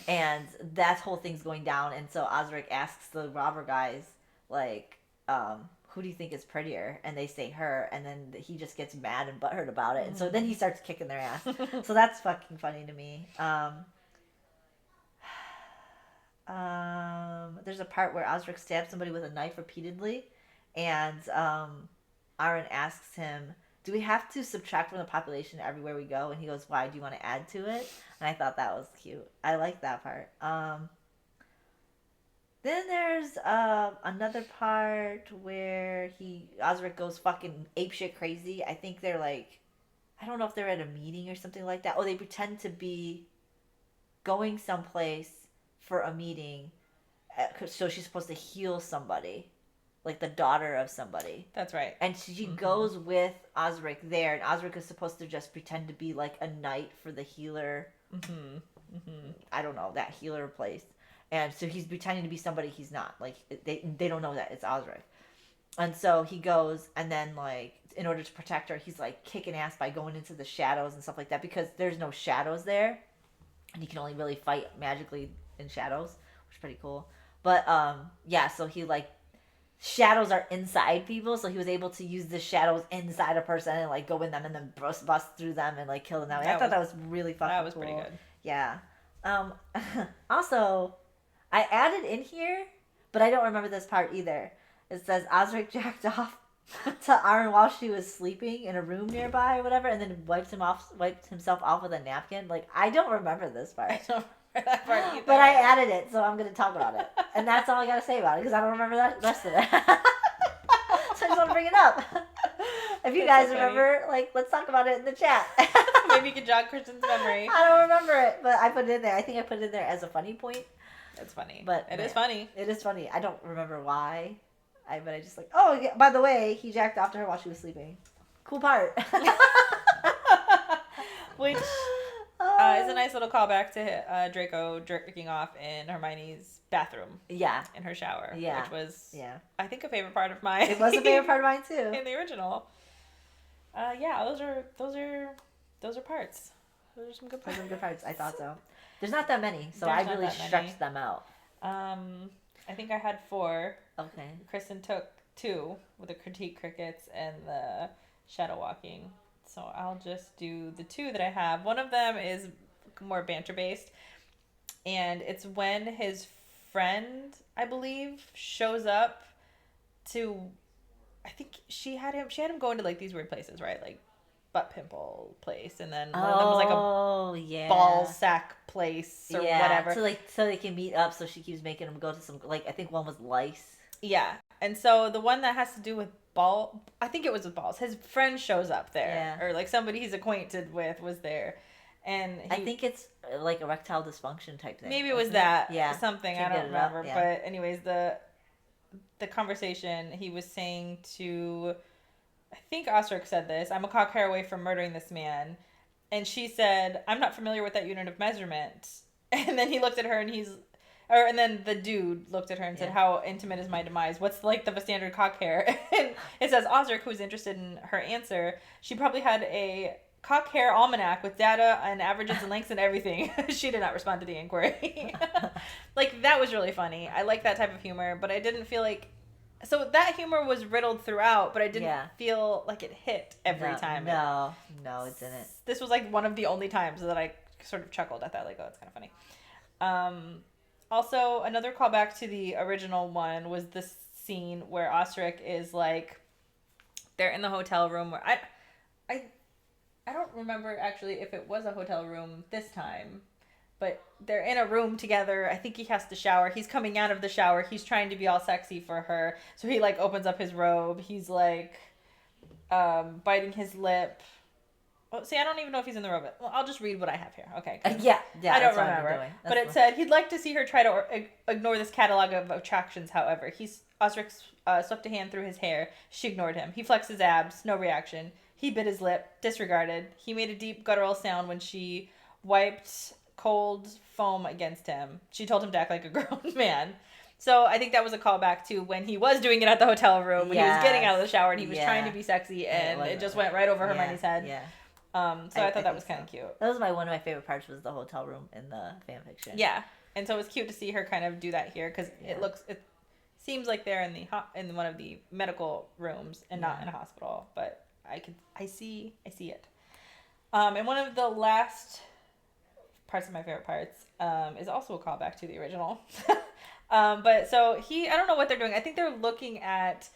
And that whole thing's going down. And so Osric asks the robber guys, like, who do you think is prettier? And they say her. And then he just gets mad and butthurt about it. And so then he starts kicking their ass. So that's fucking funny to me. There's a part where Osric stabs somebody with a knife repeatedly. And Aaron asks him, do we have to subtract from the population everywhere we go? And he goes, why? Do you want to add to it? And I thought that was cute. I like that part. Then there's another part where Osric goes fucking apeshit crazy. I think they're like, I don't know if they're at a meeting or something like that. Oh, they pretend to be going someplace for a meeting. So she's supposed to heal somebody. Like the daughter of somebody. That's right. And she goes with Osric there, and Osric is supposed to just pretend to be like a knight for the healer. I don't know, that healer place. And so he's pretending to be somebody he's not. Like, they don't know that it's Osric. And so he goes, and then, like, in order to protect her, he's, like, kicking ass by going into the shadows and stuff like that, because there's no shadows there. And he can only really fight magically in shadows, which is pretty cool. But, yeah, so he, like, shadows are inside people, so he was able to use the shadows inside a person and like go in them and then bust through them and like kill them. I thought that was really fucking cool. That was pretty good. Yeah. Also, I added in here, but I don't remember this part either. It says Osric jacked off to Aaron while she was sleeping in a room nearby or whatever, and then wiped himself off with a napkin. Like, I don't remember this part. I don't remember that part either. But I added it, so I'm going to talk about it. And that's all I got to say about it, because I don't remember the rest of it. So I just want to bring it up. If you guys remember, like, let's talk about it in the chat. Maybe you can jog Kristen's memory. I don't remember it, but I put it in there. I think I put it in there as a funny point. It's funny. But it is funny. It is funny. I don't remember why. But I just like, oh, yeah, by the way, he jacked off to her while she was sleeping. Cool part. Which is a nice little callback to Draco jerking off in Hermione's bathroom. Yeah. In her shower. Yeah. Which was, I think, a favorite part of mine. It was a favorite part of mine, too. In the original. Yeah, those are parts. Those are some good parts. Those are good parts. I thought so. There's not that many, so I really stretched them out. I think I had 4. Okay. Kristen took 2 with the critique crickets and the shadow walking. So I'll just do the 2 that I have. One of them is more banter based, and it's when his friend, I believe, shows up to. I think she had him go into like these weird places, right? Like butt pimple place, and then one of them was like a ball sack place or whatever. So they can meet up. So she keeps making them go to some, like, I think one was lice. Yeah, and so the one that has to do with I think it was with balls. His friend shows up there, or like somebody he's acquainted with was there, and I think it's like erectile dysfunction type thing. Maybe it was that, something I don't remember. But anyways, the conversation he was saying to, I think Osric said this, I'm a cock hair away from murdering this man, and she said, I'm not familiar with that unit of measurement, and then he looked at her and and then the dude looked at her and said, how intimate is my demise? What's the length of a standard cock hair? And it says, Osric, who's interested in her answer, she probably had a cock hair almanac with data and averages and lengths and everything. She did not respond to the inquiry. Like, that was really funny. I like that type of humor, but I didn't feel like... So that humor was riddled throughout, but I didn't feel like it hit every time. No, it didn't. This was like one of the only times that I sort of chuckled. I thought, like, oh, it's kind of funny. Also, another callback to the original one was this scene where Osric is like, they're in the hotel room where I don't remember actually if it was a hotel room this time, but they're in a room together. I think he has to shower. He's coming out of the shower. He's trying to be all sexy for her. So he like opens up his robe. He's like biting his lip. Oh, see, I don't even know if he's in the robe. Well, I'll just read what I have here. Okay. Yeah, I don't remember. But it said he'd like to see her try to ignore this catalog of attractions. However, Osric swept a hand through his hair. She ignored him. He flexed his abs. No reaction. He bit his lip. Disregarded. He made a deep guttural sound when she wiped cold foam against him. She told him to act like a grown man. So I think that was a callback to when he was doing it at the hotel room, when he was getting out of the shower and he was trying to be sexy, and it just went right over Hermione's head. Yeah. So I thought that was kind of cute. That was one of my favorite parts, was the hotel room in the fan fiction. Yeah, and so it was cute to see her kind of do that here, because it seems like they're in one of the medical rooms and not in a hospital, but I see it. And one of the last parts of my favorite parts is also a callback to the original. But so I don't know what they're doing. I think they're looking at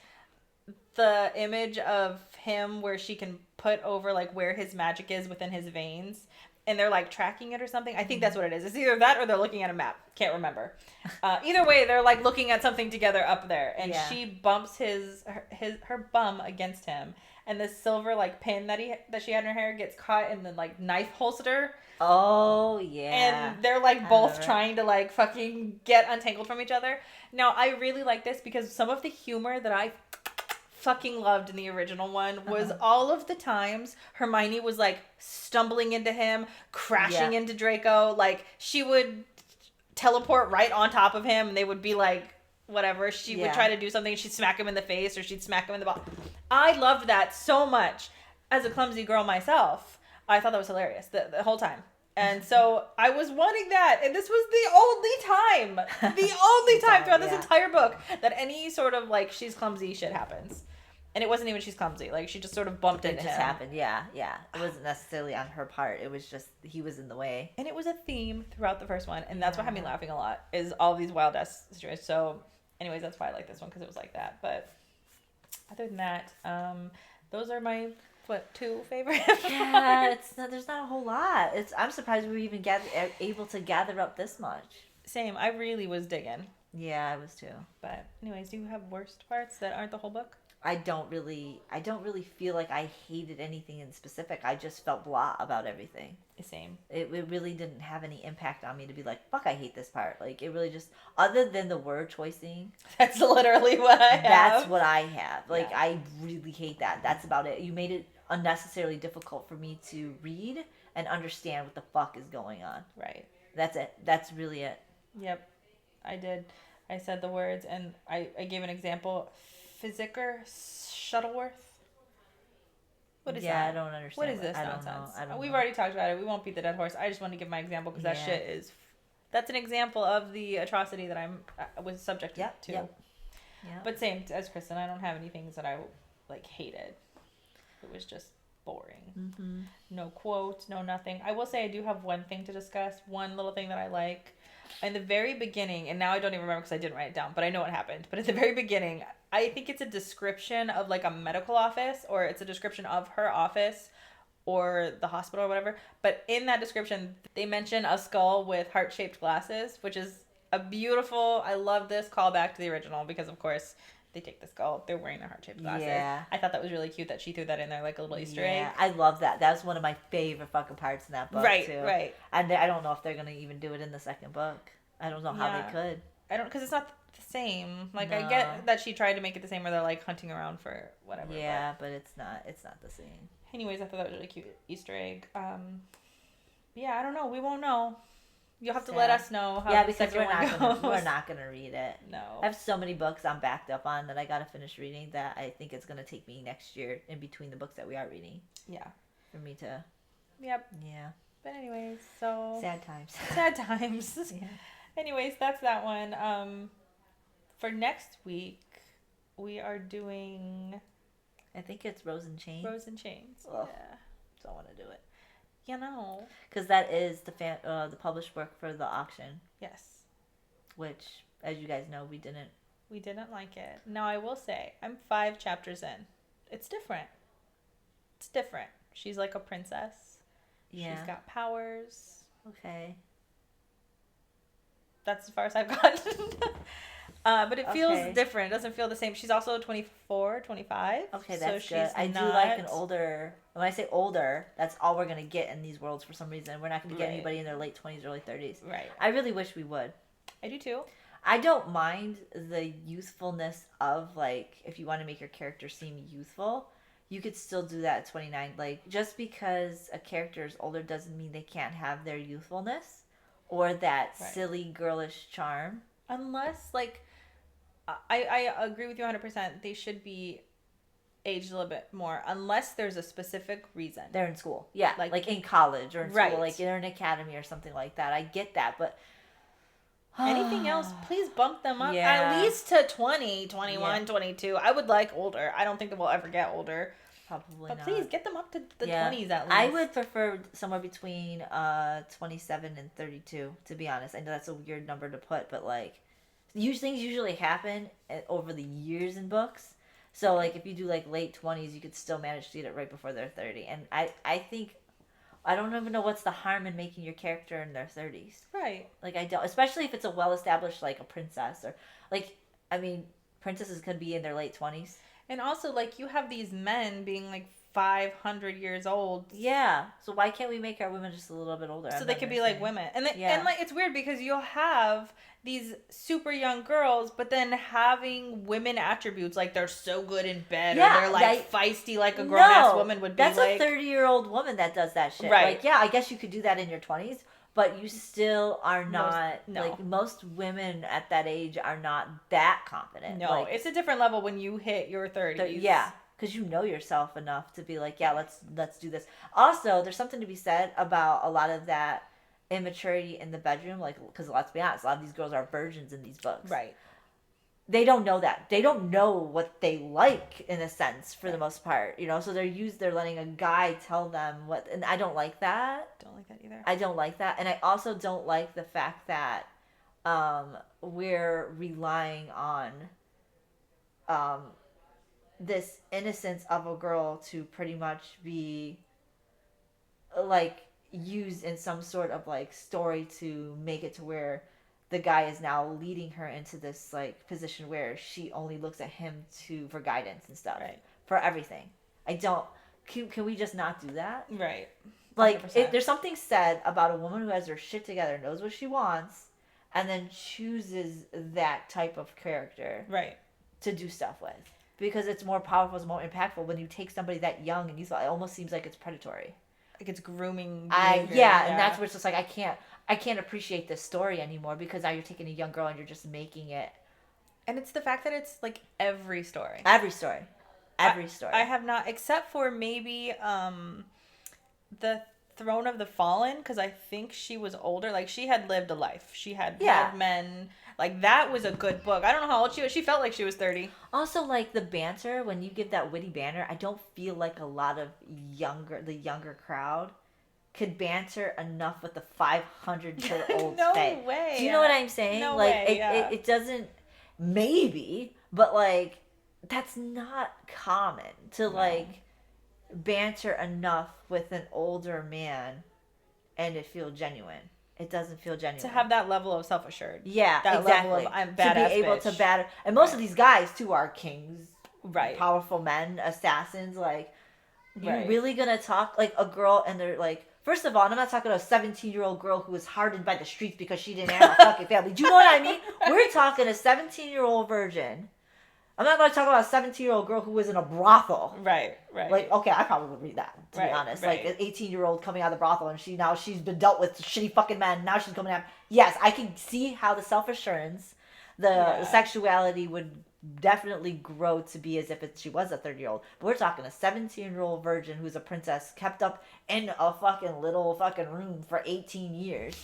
the image of him where she can put over like where his magic is within his veins, and they're like tracking it or something. I think that's what it is. It's either that or they're looking at a map. Can't remember. Either way, they're like looking at something together up there, and she bumps her bum against him, and this silver like pin that she had in her hair gets caught in the like knife holster. Oh yeah. And they're like both trying to like fucking get untangled from each other. Now I really like this because some of the humor that I fucking loved in the original one was all of the times Hermione was like stumbling into him, crashing into Draco. Like she would teleport right on top of him and they would be like whatever. She would try to do something and she'd smack him in the face or she'd smack him in the ball. I loved that so much. As a clumsy girl myself, I thought that was hilarious the whole time. And so I was wanting that. And this was the only time throughout this entire book that any sort of like she's clumsy shit happens. And it wasn't even she's clumsy. Like she just sort of bumped into him. It just happened. Yeah. It wasn't necessarily on her part. It was just he was in the way. And it was a theme throughout the first one. And that's what had me laughing a lot, is all these wild ass situations. So anyways, that's why I like this one, because it was like that. But other than that, those are my... two favorite? Yeah, there's not a whole lot. I'm surprised we were even able to gather up this much. Same. I really was digging. Yeah, I was too. But anyways, do you have worst parts that aren't the whole book? I don't really feel like I hated anything in specific. I just felt blah about everything. Same. It really didn't have any impact on me to be like, fuck, I hate this part. Like, it really just, other than the word choicing. That's literally what I have. That's what I have. Like, I really hate that. That's about it. You made it unnecessarily difficult for me to read and understand what the fuck is going on. Right. That's it. That's really it. Yep. I did. I said the words, and I gave an example. Physiker Shuttleworth. What is that? Yeah, I don't understand. What is this nonsense? We've already talked about it. We won't beat the dead horse. I just want to give my example because that shit is... That's an example of the atrocity that I was subjected to. Yep. But same as Kristen, I don't have any things that I like hated. It was just boring. Mm-hmm. No quote, no nothing. I will say I do have one thing to discuss. One little thing that I like. In the very beginning, and now I don't even remember because I didn't write it down, but I know what happened. But at the very beginning, I think it's a description of like a medical office, or it's a description of her office or the hospital or whatever. But in that description, they mention a skull with heart-shaped glasses, which is a beautiful, I love this callback to the original because, of course, they take the skull, they're wearing their heart-shaped glasses. Yeah. I thought that was really cute that she threw that in there like a little Easter egg. I love that. That was one of my favorite fucking parts in that book, too. Right. And I don't know if they're going to even do it in the second book. I don't know how they could. I don't, because it's not the same. Like, no. I get that she tried to make it the same where they're, like, hunting around for whatever. Yeah, but it's not the same. Anyways, I thought that was a really cute Easter egg. Yeah, I don't know. We won't know. You'll have to let us know how the second one goes. We're not going to read it. No. I have so many books I'm backed up on that I got to finish reading that I think it's going to take me next year in between the books that we are reading. Yeah. For me to... Yep. Yeah. But anyways, so... Sad times. Sad times. Yeah. Anyways, that's that one. For next week, we are doing... I think it's Rose and Chains. Rose and Chains. Oh, yeah. Don't want to do it. You know. Because that is the published work for the auction. Yes. which, as you guys know, we didn't. We didn't like it. Now, I will say, I'm 5 chapters in. It's different. It's different. She's like a princess. Yeah. She's got powers. Okay. That's as far as I've gotten. But it feels Okay. different. It doesn't feel the same. She's also 24, 25. Okay, so that's she's good. I do not... like an older. When I say older, that's all we're gonna get in these worlds for some reason. We're not gonna get Right. anybody in their late 20s, early 30s. Right. I really wish we would. I do too. I don't mind the youthfulness of, like, if you want to make your character seem youthful, you could still do that at 29. Like, just because a character is older doesn't mean they can't have their youthfulness or that Right. silly girlish charm. Unless, like, I agree with you 100%. They should be aged a little bit more, unless there's a specific reason. They're in school. Yeah, Like- like in college or in Right. school, like they're in an academy or something like that. I get that, but... Anything else, please bump them up Yeah. at least to 20, 21, Yeah. 22. I would like older. I don't think that we'll ever get older. Probably But not. please get them up to the Yeah. 20s at least. I would prefer somewhere between 27 and 32, to be honest. I know that's a weird number to put, but like things usually happen over the years in books. So like if you do like late 20s, you could still manage to get it right before they're 30. And I think I don't even know what's the harm in making your character in their 30s. Right. Like I don't, especially if it's a well-established like a princess or like I mean princesses could be in their late 20s. And also, like, you have these men being like 500 years old. Yeah. So why can't we make our women just a little bit older? So I'm they not could be like understanding. women. And, Yeah. and like, it's weird because you'll have these super young girls, but then having women attributes, like they're so good in bed, Yeah, or they're like feisty like a grown-ass woman would be. That's like, a 30-year-old woman that does that shit. Right. Like, yeah, I guess you could do that in your 20s, but you still are not, no. like, most women at that age are not that confident. No, like, it's a different level when you hit your 30s. yeah, because you know yourself enough to be like, yeah, let's do this. Also, there's something to be said about a lot of that immaturity in the bedroom, like, because let's be honest, a lot of these girls are virgins in these books. Right. They don't know that. They don't know what they like in a sense for the most part, you know. So they're letting a guy tell them what, and I don't like that. Don't like that either. I don't like that, and I also don't like the fact that we're relying on this innocence of a girl to pretty much be like used in some sort of like story to make it to where the guy is now leading her into this like position where she only looks at him for guidance and stuff. Right. For everything. I don't can we just not do that? Right. Like 100%. there's something said about a woman who has her shit together, knows what she wants, and then chooses that type of character Right. to do stuff with. Because it's more powerful, it's more impactful when you take somebody that young and it almost seems like it's predatory. Like it's grooming. And behavior, that's where it's just like I can't appreciate this story anymore because now you're taking a young girl and you're just making it And it's the fact that it's like every story. every story. I have not, except for maybe the Throne of the Fallen, because I think she was older. Like she had lived a life. She had had men. Like that was a good book. I don't know how old she was. She felt like she was 30. Also, like the banter when you give that witty banter, I don't feel like a lot of the younger crowd could banter enough with the 500-year-old No Fae. way. Do you know what I'm saying? No like way, it doesn't maybe, but like that's not common to like banter enough with an older man and it feel genuine. It doesn't feel genuine. To have that level of self-assured. Yeah, that exactly. level of I'm to badass be able bitch. to batter, and most of these guys too are kings, Right. powerful men, assassins. Like, you're Right. really gonna talk like a girl, and they're like, first of all, and I'm not talking about a 17-year-old girl who was hardened by the streets because she didn't have a fucking family. Do you know what I mean? We're talking a 17-year-old virgin. I'm not going to talk about a 17-year-old girl who was in a brothel. Right. Like, okay, I probably would read that, to be honest. Like, an 18-year-old coming out of the brothel, and she's been dealt with shitty fucking men. Now she's coming out. Yes, I can see how the self-assurance, the sexuality would definitely grow to be as if she was a 30-year-old. But we're talking a 17-year-old virgin who's a princess kept up in a fucking little fucking room for 18 years.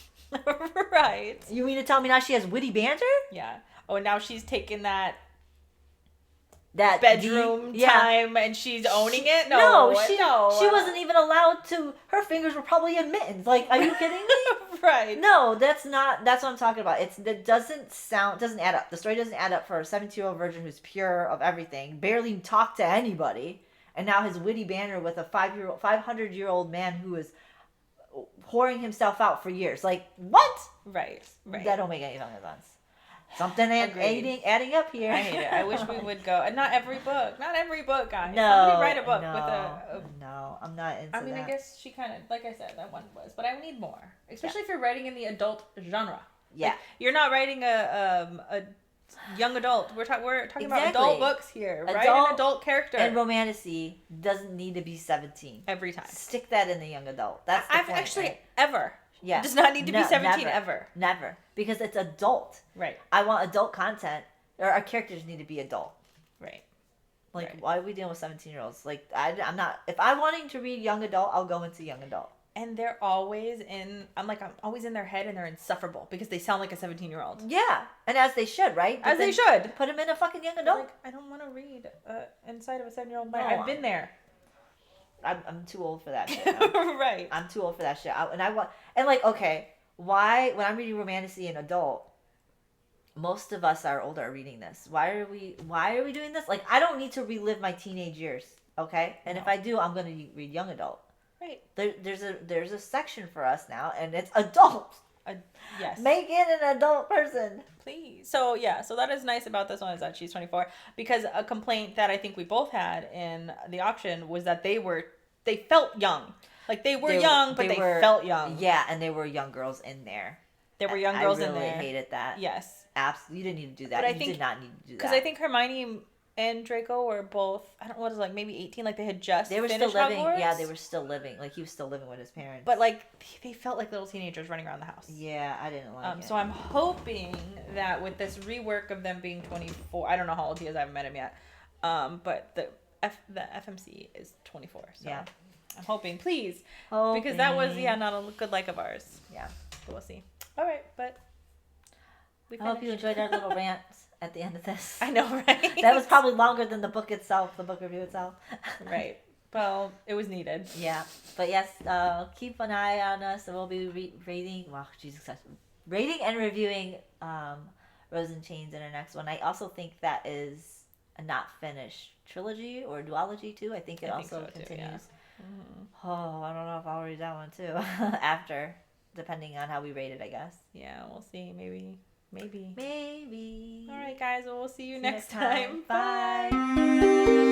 Right. You mean to tell me now she has witty banter? Yeah. Oh, now she's taken that that bedroom time and she's owning it. She wasn't even allowed to. Her fingers were probably in mittens. Like, are you kidding me? Right. No, that's what I'm talking about. That doesn't add up. The story doesn't add up for a 17-year-old virgin who's pure of everything, barely talked to anybody, and now his witty banter with a 500-year-old man who is whoring himself out for years. Like, what? Right. That don't make any sense. Something adding up here. I hate it. I wish we would go. And not every book, guys. No, somebody write a book with a. No, I'm not into that. I mean, I guess she kind of, like I said, that one was, but I need more, especially if you're writing in the adult genre. Yeah, like, you're not writing a young adult. We're talking about adult books here. Write an adult character. And romantasy doesn't need to be 17 every time. Stick that in the young adult. That's the point, actually right? ever. Yeah. It does not need to be 17 ever. Never. Because it's adult. Right. I want adult content. Or our characters need to be adult. Right. Like, why are we dealing with 17-year-olds? Like, I'm not... If I'm wanting to read young adult, I'll go into young adult. And they're always in... I'm always in their head and they're insufferable because they sound like a 17-year-old. Yeah. And as they should, right? But they should. Put them in a fucking young adult. Like, I don't want to read inside of a 7-year-old mind. I've been there. I'm too old for that shit. Right. I'm too old for that shit. Okay, why when I'm reading romantasy and adult, most of us are older reading this. Why are we doing this? Like, I don't need to relive my teenage years, okay? And if I do, I'm gonna read young adult. Right. There's a section for us now, and it's adult. Yes. Make it an adult person. Please. So that is nice about this one is that she's 24, because a complaint that I think we both had in the auction was that they felt young. Like, they were young, but they felt young. Yeah, and there were young girls in there. There were young girls in there. I really hated that. Yes. Absolutely. You didn't need to do that. But you did not need to do that. Because I think Hermione and Draco were both, I don't know, like maybe 18, like they had just They were finished still living. Hogwarts. Yeah, they were still living. Like, he was still living with his parents. But, like, they felt like little teenagers running around the house. Yeah, I didn't like it. So I'm hoping that with this rework of them being 24, I don't know how old he is, I haven't met him yet. But the FMC is 24. So yeah. I'm hoping, please. Because that was, not a good like of ours. Yeah. But we'll see. All right, but I hope you enjoyed our little rant at the end of this. I know, right? That was probably longer than the book itself, the book review itself. Right. Well, it was needed. Yeah. But yes, keep an eye on us, and we'll be rating and reviewing Rose and Chains in our next one. I also think that is a not finished trilogy or duology too. I think it also continues. Too, yeah. Mm-hmm. Oh, I don't know if I'll read that one too after, depending on how we rate it, I guess. Yeah, we'll see. Maybe. Maybe. All right, guys. Well, we'll see you next time. Bye.